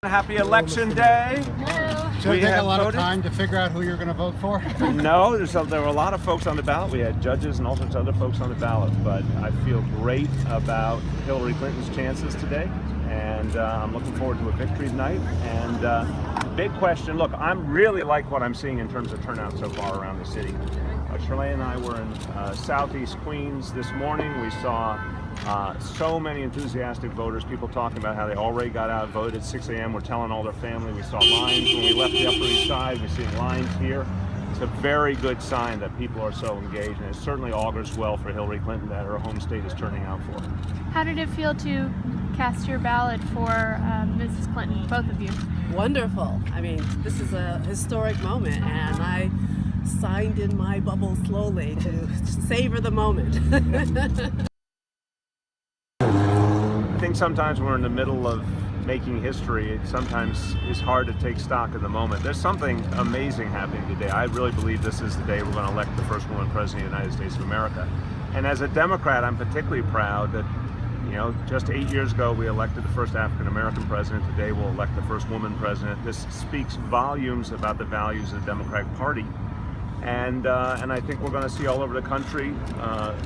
Happy election day. Should it take a lot of time to figure out who you're going to vote for? No, there were a lot of folks on the ballot. We had judges and all sorts of other folks on the ballot, but I feel great about Hillary Clinton's chances today, and I'm looking forward to a victory tonight. And big question, look, I'm really like what I'm seeing in terms of turnout so far around the city. Shirley and I were in southeast Queens this morning. We saw so many enthusiastic voters, people talking about how they already got out, voted at 6 a.m. We're telling all their family. We saw lines when we left the Upper East Side. We're seeing lines here. It's a very good sign that people are so engaged, and it certainly augurs well for Hillary Clinton that her home state is turning out for her. How did it feel to cast your ballot for Mrs. Clinton, both of you? Wonderful. I mean, this is a historic moment, and I signed in my bubble slowly to savor the moment. I think sometimes when we're in the middle of making history, it sometimes is hard to take stock of the moment. There's something amazing happening today. I really believe this is the day we're going to elect the first woman president of the United States of America. And as a Democrat, I'm particularly proud that, you know, just 8 years ago we elected the first African-American president. Today we'll elect the first woman president. This speaks volumes about the values of the Democratic Party. And I think we're going to see all over the country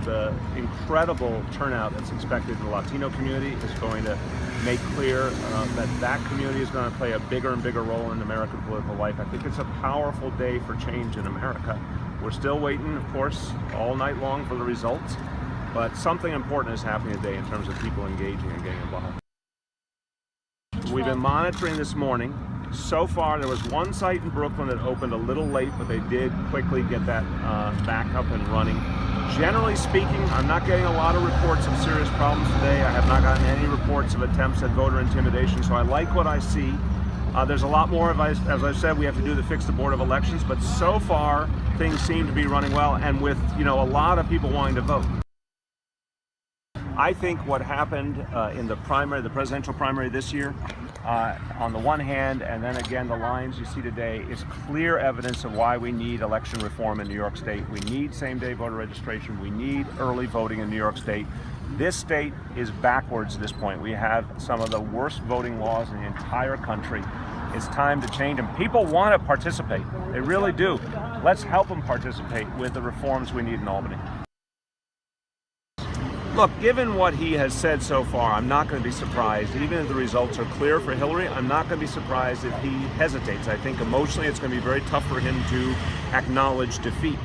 the incredible turnout that's expected in the Latino community is going to make clear that community is going to play a bigger and bigger role in American political life. I think it's a powerful day for change in America. We're still waiting, of course, all night long for the results, but something important is happening today in terms of people engaging and getting involved. We've been monitoring this morning. So far, there was one site in Brooklyn that opened a little late, but they did quickly get that back up and running. Generally speaking, I'm not getting a lot of reports of serious problems today. I have not gotten any reports of attempts at voter intimidation, so I like what I see. There's a lot more, as I said, we have to do to fix the Board of Elections, but so far, things seem to be running well, and with, you know, a lot of people wanting to vote. I think what happened in the primary, the presidential primary this year, on the one hand, and then again the lines you see today, is clear evidence of why we need election reform in New York State. We need same-day voter registration. We need early voting in New York State. This state is backwards at this point. We have some of the worst voting laws in the entire country. It's time to change them. People want to participate. They really do. Let's help them participate with the reforms we need in Albany. Look, given what he has said so far, I'm not going to be surprised. Even if the results are clear for Hillary, I'm not going to be surprised if he hesitates. I think emotionally it's going to be very tough for him to acknowledge defeat.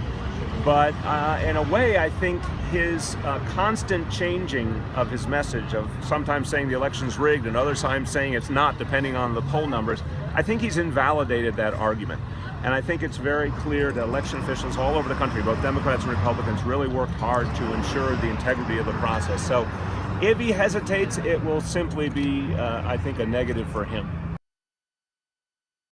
But in a way, I think his constant changing of his message, of sometimes saying the election's rigged and other times saying it's not, depending on the poll numbers, I think he's invalidated that argument. And I think it's very clear that election officials all over the country, both Democrats and Republicans, really worked hard to ensure the integrity of the process. So if he hesitates, it will simply be, I think, a negative for him.